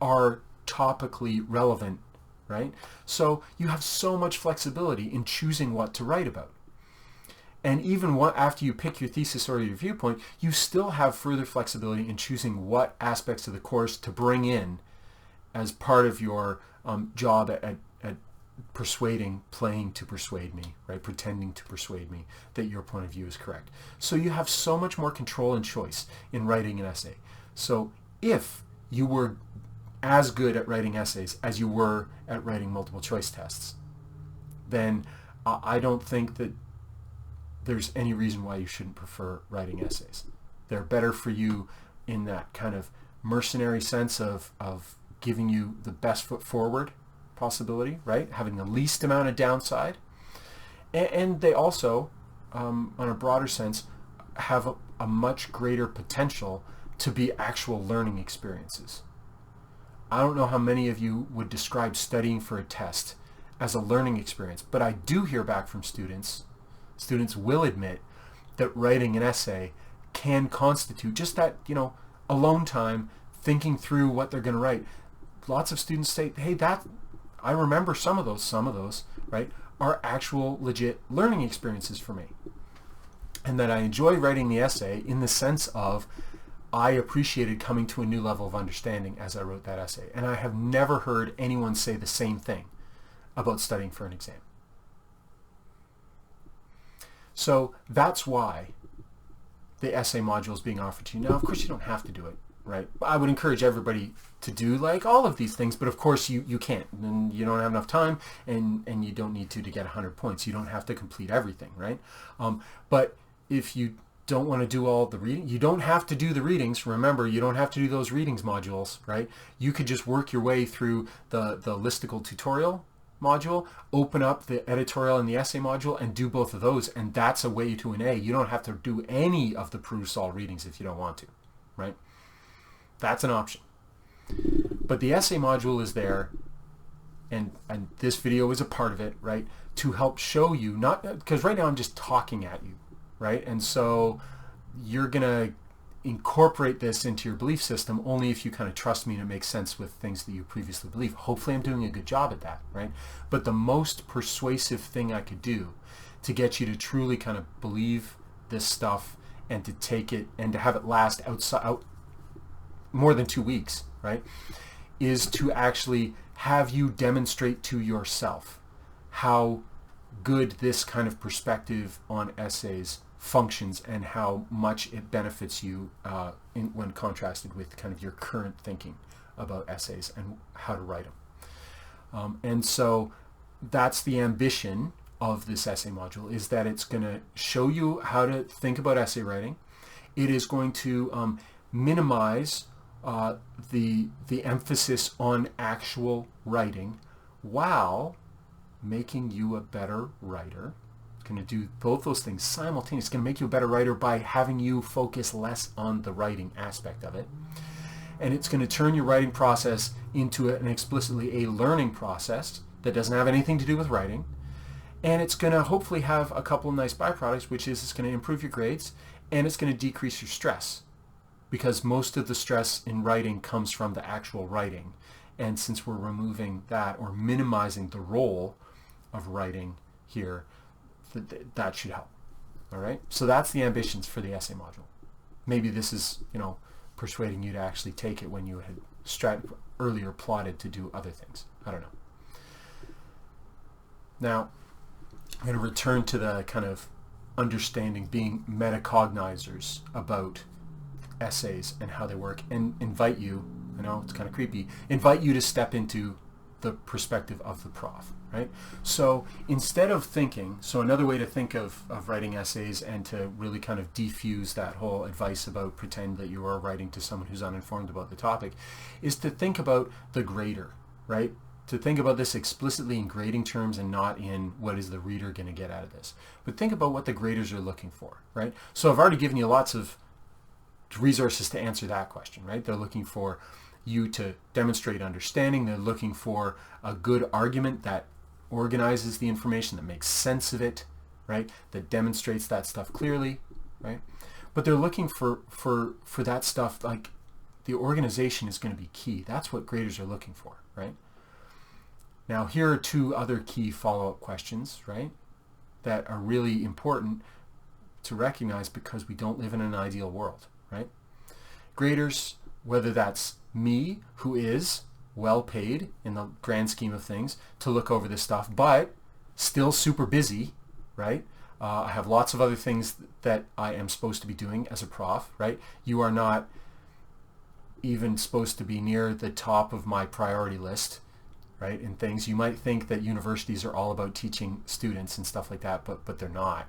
are topically relevant, right? So you have so much flexibility in choosing what to write about. And even after you pick your thesis or your viewpoint, you still have further flexibility in choosing what aspects of the course to bring in as part of your job at playing to persuade me, right? Pretending to persuade me that your point of view is correct. So you have so much more control and choice in writing an essay. So if you were as good at writing essays as you were at writing multiple choice tests, then I don't think that there's any reason why you shouldn't prefer writing essays. They're better for you in that kind of mercenary sense of giving you the best foot forward possibility, right? Having the least amount of downside. And they also, on a broader sense, have a much greater potential to be actual learning experiences. I don't know how many of you would describe studying for a test as a learning experience, but I do hear back from students. Students will admit that writing an essay can constitute just that, alone time, thinking through what they're going to write. Lots of students say, hey, I remember some of those, right, are actual legit learning experiences for me. And that I enjoy writing the essay in the sense of I appreciated coming to a new level of understanding as I wrote that essay. And I have never heard anyone say the same thing about studying for an exam. So that's why the essay module is being offered to you. Now, of course, you don't have to do it, right? I would encourage everybody to do all of these things, but of course you can't. And you don't have enough time, and you don't need to get 100 points. You don't have to complete everything, right? But if you don't want to do all the reading, you don't have to do the readings. Remember, you don't have to do those readings modules, right? You could just work your way through the listicle tutorial module, open up the editorial and the essay module, and do both of those, and that's a way to an A. You don't have to do any of the Perusall readings if you don't want to, right? That's an option. But the essay module is there, and this video is a part of it, right, to help show you, not because right now I'm just talking at you, right? And so you're going to incorporate this into your belief system only if you kind of trust me and it makes sense with things that you previously believed. Hopefully I'm doing a good job at that, right? But the most persuasive thing I could do to get you to truly kind of believe this stuff and to take it and to have it last out more than 2 weeks, right, is to actually have you demonstrate to yourself how good this kind of perspective on essays functions and how much it benefits you when contrasted with kind of your current thinking about essays and how to write them. And so that's the ambition of this essay module, is that it's going to show you how to think about essay writing. It is going to minimize the emphasis on actual writing while making you a better writer. It's going to do both those things simultaneously. It's going to make you a better writer by having you focus less on the writing aspect of it. And it's going to turn your writing process into an explicitly a learning process that doesn't have anything to do with writing. And it's going to hopefully have a couple of nice byproducts, which is it's going to improve your grades and it's going to decrease your stress, because most of the stress in writing comes from the actual writing. And since we're removing that or minimizing the role of writing here, that should help. All right. So that's the ambitions for the essay module. Maybe this is, persuading you to actually take it when you had earlier plotted to do other things. I don't know. Now, I'm going to return to the kind of understanding, being metacognizers about essays and how they work, and invite you, I know it's kind of creepy, invite you to step into the perspective of the prof, right? So instead of thinking, so another way to think of writing essays and to really kind of defuse that whole advice about pretend that you are writing to someone who's uninformed about the topic, is to think about the grader, right? To think about this explicitly in grading terms and not in what is the reader going to get out of this. But think about what the graders are looking for, right? So I've already given you lots of resources to answer that question, right? They're looking for you to demonstrate understanding. They're looking for a good argument that organizes the information, that makes sense of it, right? That demonstrates that stuff clearly, right? But they're looking for that stuff, like the organization is going to be key. That's what graders are looking for, right? Now, here are two other key follow-up questions, right, that are really important to recognize because we don't live in an ideal world, right? Graders, whether that's me, who is well paid in the grand scheme of things to look over this stuff, but still super busy, right? I have lots of other things that I am supposed to be doing as a prof, right? You are not even supposed to be near the top of my priority list, right? And things, you might think that universities are all about teaching students and stuff like that, but they're not.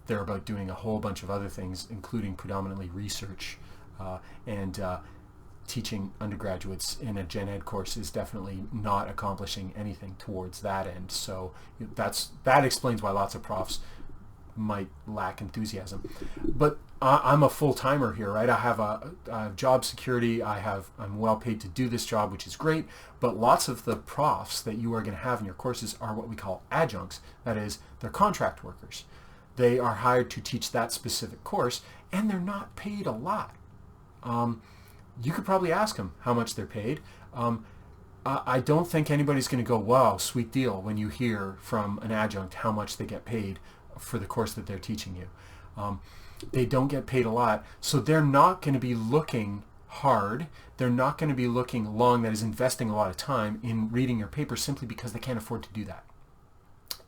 They're about doing a whole bunch of other things, including predominantly research, and teaching undergraduates in a gen ed course is definitely not accomplishing anything towards that end. So that explains why lots of profs might lack enthusiasm. But I'm a full-timer here, right? I have job security. I'm well paid to do this job, which is great. But lots of the profs that you are going to have in your courses are what we call adjuncts. That is, they're contract workers. They are hired to teach that specific course, and they're not paid a lot. You could probably ask them how much they're paid. I don't think anybody's going to go, wow, sweet deal, when you hear from an adjunct how much they get paid for the course that they're teaching you. They don't get paid a lot, so they're not going to be looking hard. They're not going to be looking long, that is investing a lot of time in reading your paper simply because they can't afford to do that.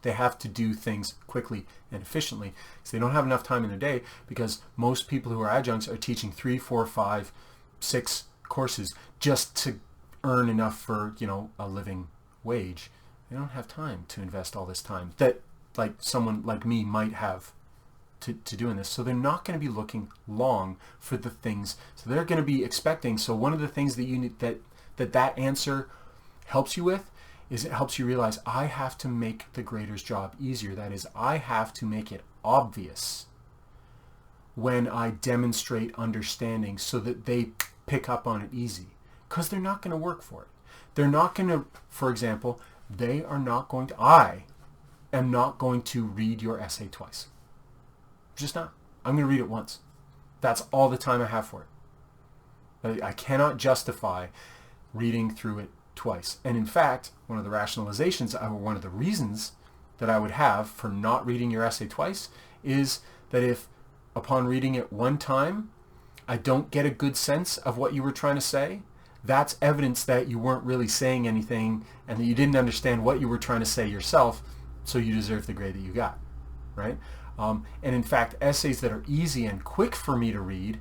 They have to do things quickly and efficiently because they don't have enough time in their day, because most people who are adjuncts are teaching 3, 4, 5, 6 courses just to earn enough for, a living wage. They don't have time to invest all this time that like someone like me might have to doing this. So they're not going to be looking long for the things. So they're going to be expecting. So one of the things that you need that answer helps you with is it helps you realize I have to make the grader's job easier. That is, I have to make it obvious when I demonstrate understanding so that they pick up on it easy, because they're not going to work for it. They're not going to, for example, I am not going to read your essay twice. Just not. I'm going to read it once. That's all the time I have for it. I cannot justify reading through it twice. And in fact, one of the rationalizations, or one of the reasons that I would have for not reading your essay twice is that if upon reading it one time, I don't get a good sense of what you were trying to say, that's evidence that you weren't really saying anything and that you didn't understand what you were trying to say yourself, so you deserve the grade that you got, right? And in fact, essays that are easy and quick for me to read,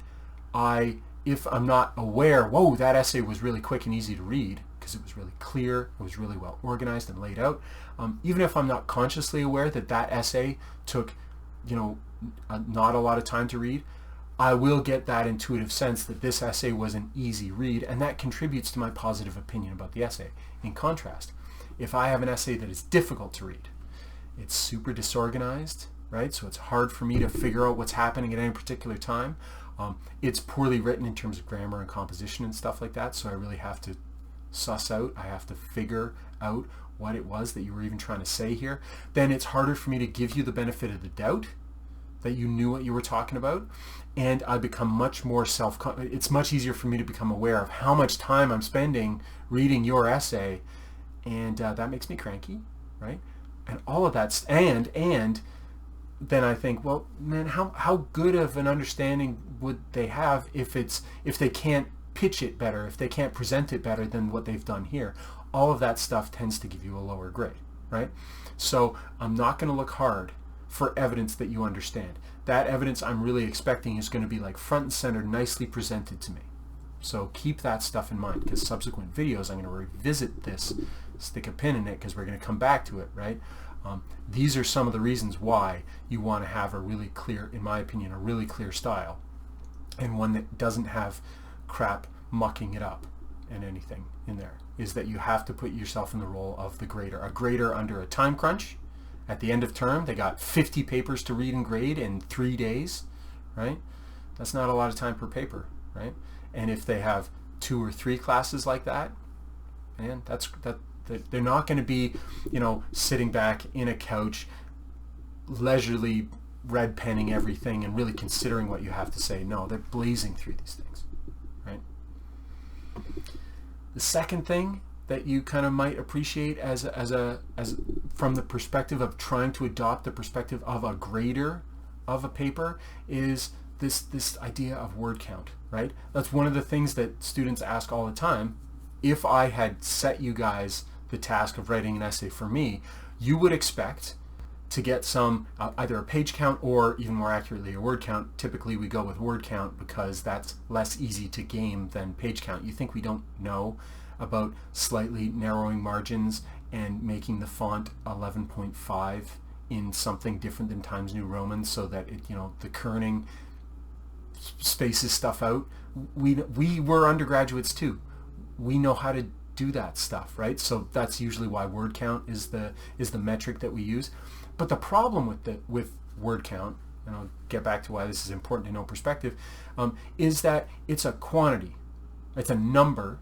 if I'm not aware, whoa, that essay was really quick and easy to read because it was really clear, it was really well organized and laid out, even if I'm not consciously aware that that essay took, not a lot of time to read, I will get that intuitive sense that this essay was an easy read, and that contributes to my positive opinion about the essay. In contrast, if I have an essay that is difficult to read, it's super disorganized, right? So it's hard for me to figure out what's happening at any particular time. It's poorly written in terms of grammar and composition and stuff like that, so I really have to suss out, I have to figure out what it was that you were even trying to say here. Then it's harder for me to give you the benefit of the doubt that you knew what you were talking about, and I become much more it's much easier for me to become aware of how much time I'm spending reading your essay, and that makes me cranky, right? And all of that, and then I think, well, man, how good of an understanding would they have if they can't pitch it better, if they can't present it better than what they've done here? All of that stuff tends to give you a lower grade, right? So I'm not going to look hard for evidence that you understand. That evidence I'm really expecting is going to be like front and center, nicely presented to me. So keep that stuff in mind, because subsequent videos I'm going to revisit this, stick a pin in it, because we're going to come back to it, right? These are some of the reasons why you want to have a really clear, in my opinion, a really clear style, and one that doesn't have crap mucking it up and anything in there, is that you have to put yourself in the role of the grader. A grader under a time crunch. At the end of term, they got 50 papers to read and grade in 3 days, right? That's not a lot of time per paper, right? And if they have 2 or 3 classes like that, man, they're not going to be, sitting back in a couch, leisurely red penning everything and really considering what you have to say. No, they're blazing through these things, right? The second thing that you kind of might appreciate as from the perspective of trying to adopt the perspective of a grader of a paper is this idea of word count, right? That's one of the things that students ask all the time. If I had set you guys the task of writing an essay for me, you would expect to get some either a page count or, even more accurately, a word count. Typically we go with word count because that's less easy to game than page count. You think we don't know about slightly narrowing margins and making the font 11.5 in something different than Times New Roman, so that it, the kerning spaces stuff out. We were undergraduates too. We know how to do that stuff, right? So that's usually why word count is the metric that we use. But the problem with word count, and I'll get back to why this is important to know perspective, is that it's a quantity. It's a number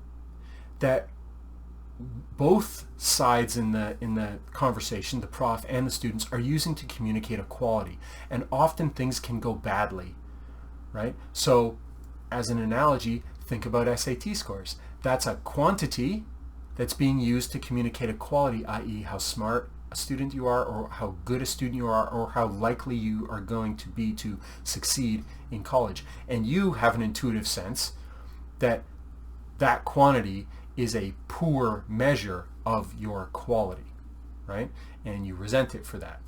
that both sides in the conversation, the prof and the students, are using to communicate a quality. And often things can go badly, right? So as an analogy, think about SAT scores. That's a quantity that's being used to communicate a quality, i.e. how smart a student you are, or how good a student you are, or how likely you are going to be to succeed in college. And you have an intuitive sense that that quantity is a poor measure of your quality, right? And you resent it for that.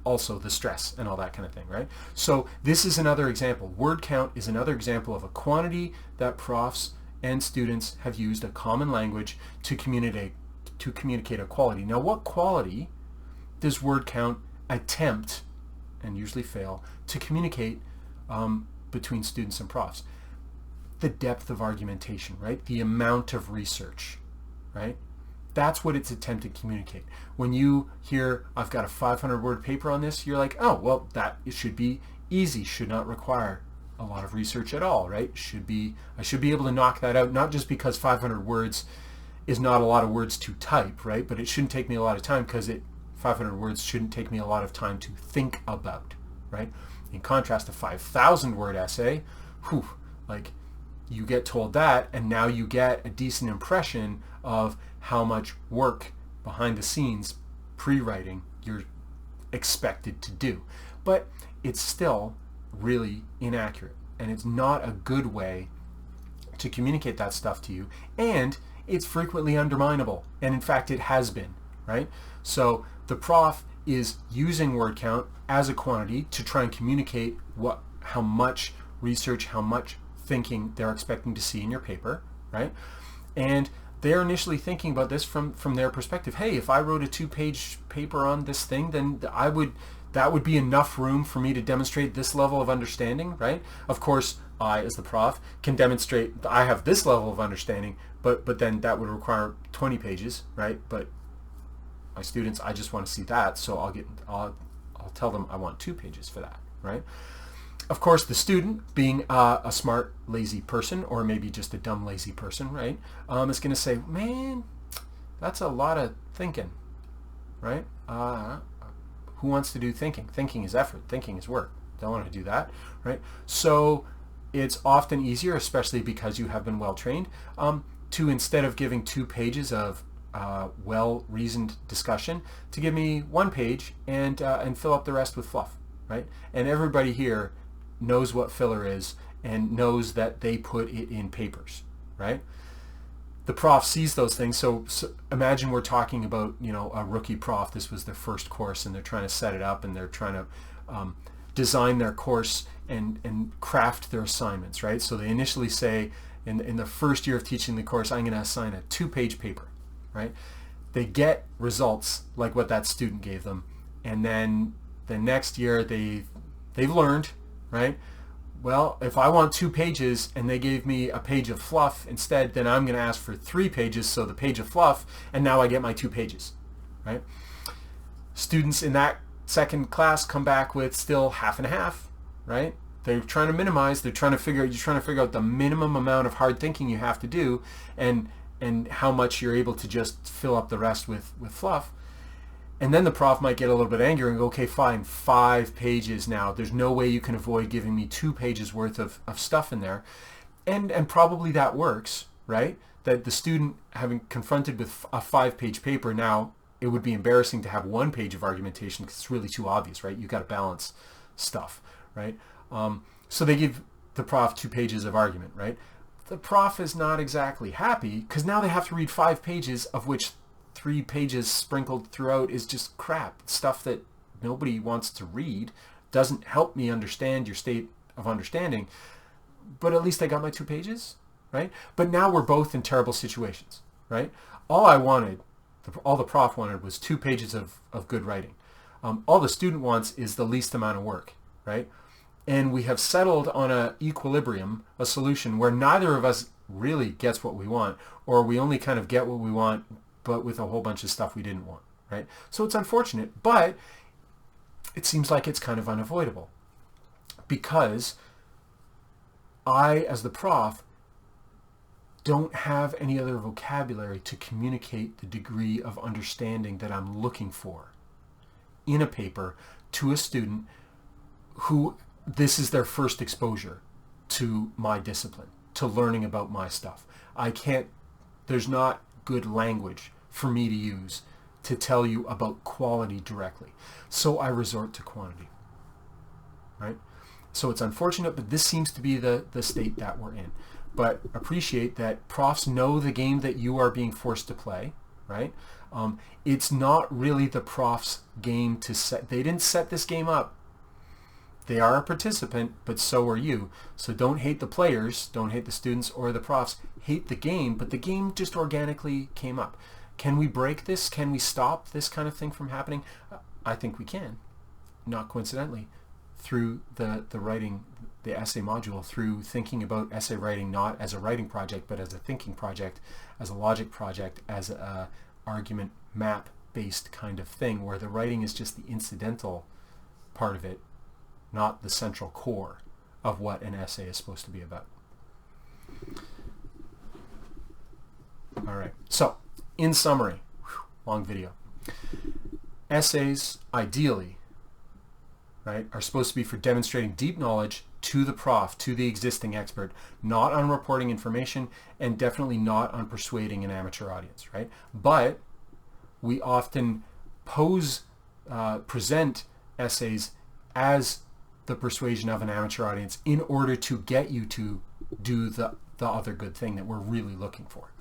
Also the stress and all that kind of thing, right? So this is another example. Word count is another example of a quantity that profs and students have used, a common language, to communicate a quality. Now, what quality does word count attempt, and usually fail, to communicate between students and profs? The depth of argumentation, right? The amount of research, right? That's what it's attempting to communicate. When you hear, I've got a 500-word paper on this, you're like, oh, well, it should be easy, should not require a lot of research at all, right? I should be able to knock that out, not just because 500 words is not a lot of words to type, right? But it shouldn't take me a lot of time, because 500 words shouldn't take me a lot of time to think about, right? In contrast, a 5,000-word essay, you get told that, and now you get a decent impression of how much work behind the scenes, pre-writing, you're expected to do. But it's still really inaccurate, and it's not a good way to communicate that stuff to you, and it's frequently underminable, and in fact it has been, right? So the prof is using word count as a quantity to try and communicate how much research, how much thinking they're expecting to see in your paper, right? And they're initially thinking about this from their perspective. Hey, if I wrote a 2-page paper on this thing, then that would be enough room for me to demonstrate this level of understanding, right? Of course, I, as the prof, can demonstrate I have this level of understanding, but then that would require 20 pages, right? But my students, I just want to see that, so I'll tell them I want 2 pages for that, right? Of course, the student, being a smart, lazy person, or maybe just a dumb, lazy person, right, is going to say, man, that's a lot of thinking, right? Who wants to do thinking? Thinking is effort. Thinking is work. Don't want to do that, right? So it's often easier, especially because you have been well-trained, to, instead of giving 2 pages of well-reasoned discussion, to give me 1 page and fill up the rest with fluff, right? And everybody here knows what filler is and knows that they put it in papers, right? the prof sees those things. So imagine we're talking about, a rookie prof. This was their first course, and they're trying to set it up, and they're trying to design their course and craft their assignments, right? So they initially say, in the first year of teaching the course, I'm going to assign a 2-page paper, right? They get results like what that student gave them, and then the next year they've learned, right? Well, if I want 2 pages and they gave me a page of fluff instead, then I'm going to ask for 3 pages, so the page of fluff, and now I get my 2 pages, right? Students in that second class come back with still half and half, right? They're trying to minimize. You're trying to figure out the minimum amount of hard thinking you have to do, and how much you're able to just fill up the rest with fluff. And then the prof might get a little bit angry and go, okay, fine, 5 pages now. There's no way you can avoid giving me 2 pages worth of stuff in there. And probably that works, right? That the student, having confronted with a 5-page paper, now it would be embarrassing to have 1 page of argumentation because it's really too obvious, right? You got to balance stuff, right? So they give the prof 2 pages of argument, right? The prof is not exactly happy because now they have to read 5 pages, of which 3 pages sprinkled throughout is just crap, stuff that nobody wants to read, doesn't help me understand your state of understanding, but at least I got my 2 pages, right? But now we're both in terrible situations, right? All the prof wanted was 2 pages of good writing. All the student wants is the least amount of work, right? And we have settled on an equilibrium, a solution where neither of us really gets what we want, or we only kind of get what we want, but with a whole bunch of stuff we didn't want, right? So it's unfortunate, but it seems like it's kind of unavoidable because I, as the prof, don't have any other vocabulary to communicate the degree of understanding that I'm looking for in a paper to a student who this is their first exposure to my discipline, to learning about my stuff. There's not good language for me to use to tell you about quality directly. So I resort to quantity, right? So it's unfortunate, but this seems to be the state that we're in. But appreciate that profs know the game that you are being forced to play, right? It's not really the prof's game to set. They didn't set this game up. They are a participant, but so are you. So don't hate the players, don't hate the students or the profs. Hate the game, but the game just organically came up. Can we break this? Can we stop this kind of thing from happening? I think we can, not coincidentally, through the writing, the essay module, through thinking about essay writing not as a writing project, but as a thinking project, as a logic project, as a argument map-based kind of thing, where the writing is just the incidental part of it, not the central core of what an essay is supposed to be about. All right, so in summary, long video, essays ideally, right, are supposed to be for demonstrating deep knowledge to the prof, to the existing expert, not on reporting information, and definitely not on persuading an amateur audience, right? But we often present essays as the persuasion of an amateur audience in order to get you to do the other good thing that we're really looking for.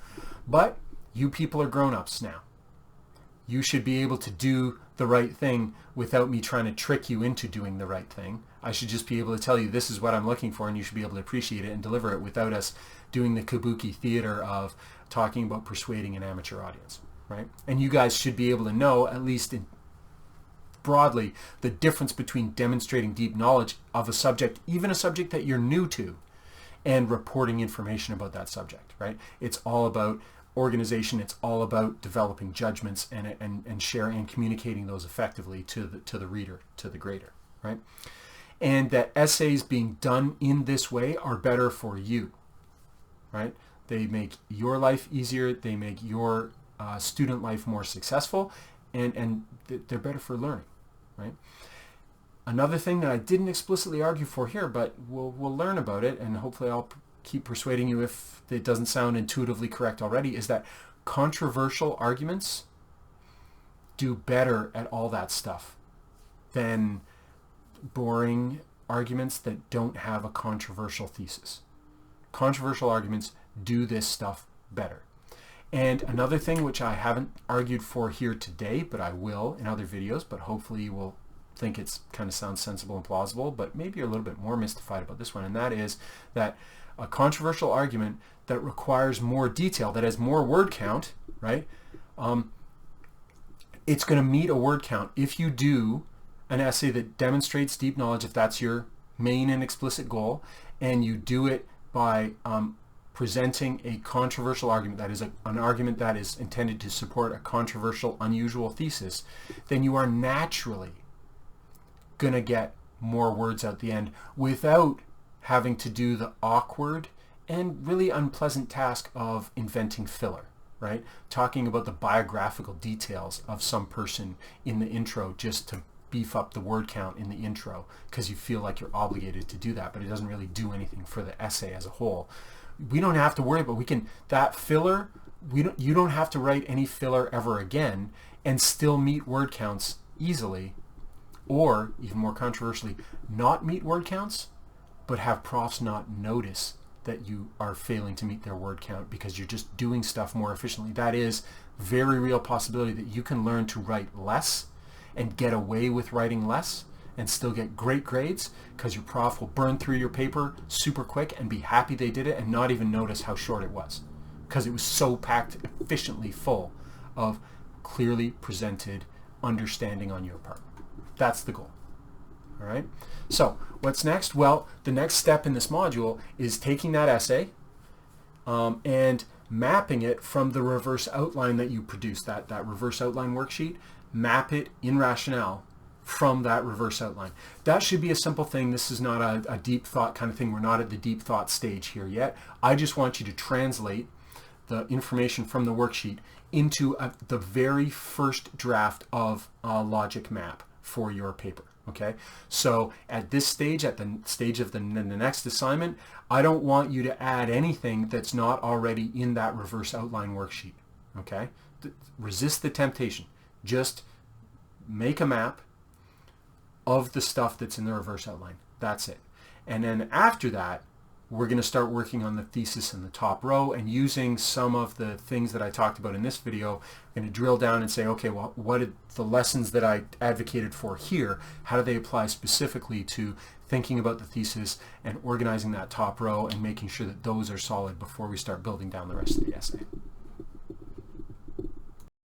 But you people are grown-ups now. You should be able to do the right thing without me trying to trick you into doing the right thing. I should just be able to tell you this is what I'm looking for, and you should be able to appreciate it and deliver it without us doing the kabuki theater of talking about persuading an amateur audience, right? And you guys should be able to know, at least broadly, the difference between demonstrating deep knowledge of a subject, even a subject that you're new to, and reporting information about that subject, right? It's all about organization. It's all about developing judgments and sharing and communicating those effectively to the reader, to the grader, right? And that essays being done in this way are better for you, right? They make your life easier. They make your student life more successful, and they're better for learning, right? Another thing that I didn't explicitly argue for here, but we'll learn about it, and hopefully I'll keep persuading you if it doesn't sound intuitively correct already, is that controversial arguments do better at all that stuff than boring arguments that don't have a controversial thesis. Controversial arguments do this stuff better. And another thing which I haven't argued for here today, but I will in other videos, but hopefully you will think it's kind of sounds sensible and plausible, but maybe you're a little bit more mystified about this one, and that is that a controversial argument that requires more detail, that has more word count, right? It's going to meet a word count if you do an essay that demonstrates deep knowledge, if that's your main and explicit goal, and you do it by presenting a controversial argument, that is an argument that is intended to support a controversial, unusual thesis, then you are naturally going to get more words at the end without having to do the awkward and really unpleasant task of inventing filler, right? Talking about the biographical details of some person in the intro just to beef up the word count in the intro because you feel like you're obligated to do that, but it doesn't really do anything for the essay as a whole. We don't have to worry about, that filler, you don't have to write any filler ever again and still meet word counts easily, or even more controversially, not meet word counts, but have profs not notice that you are failing to meet their word count because you're just doing stuff more efficiently. That is very real possibility that you can learn to write less and get away with writing less and still get great grades because your prof will burn through your paper super quick and be happy they did it and not even notice how short it was because it was so packed efficiently full of clearly presented understanding on your part. That's the goal. All right. So what's next? Well, the next step in this module is taking that essay and mapping it from the reverse outline that you produced, that reverse outline worksheet, map it in rationale from that reverse outline. That should be a simple thing. This is not a deep thought kind of thing. We're not at the deep thought stage here yet. I just want you to translate the information from the worksheet into the very first draft of a logic map for your paper. Okay, so at this stage, at the stage of the next assignment, I don't want you to add anything that's not already in that reverse outline worksheet. Okay, resist the temptation. Just make a map of the stuff that's in the reverse outline. That's it. And then after that, we're going to start working on the thesis in the top row and using some of the things that I talked about in this video. I'm going to drill down and say, okay, well, what are the lessons that I advocated for here? How do they apply specifically to thinking about the thesis and organizing that top row and making sure that those are solid before we start building down the rest of the essay?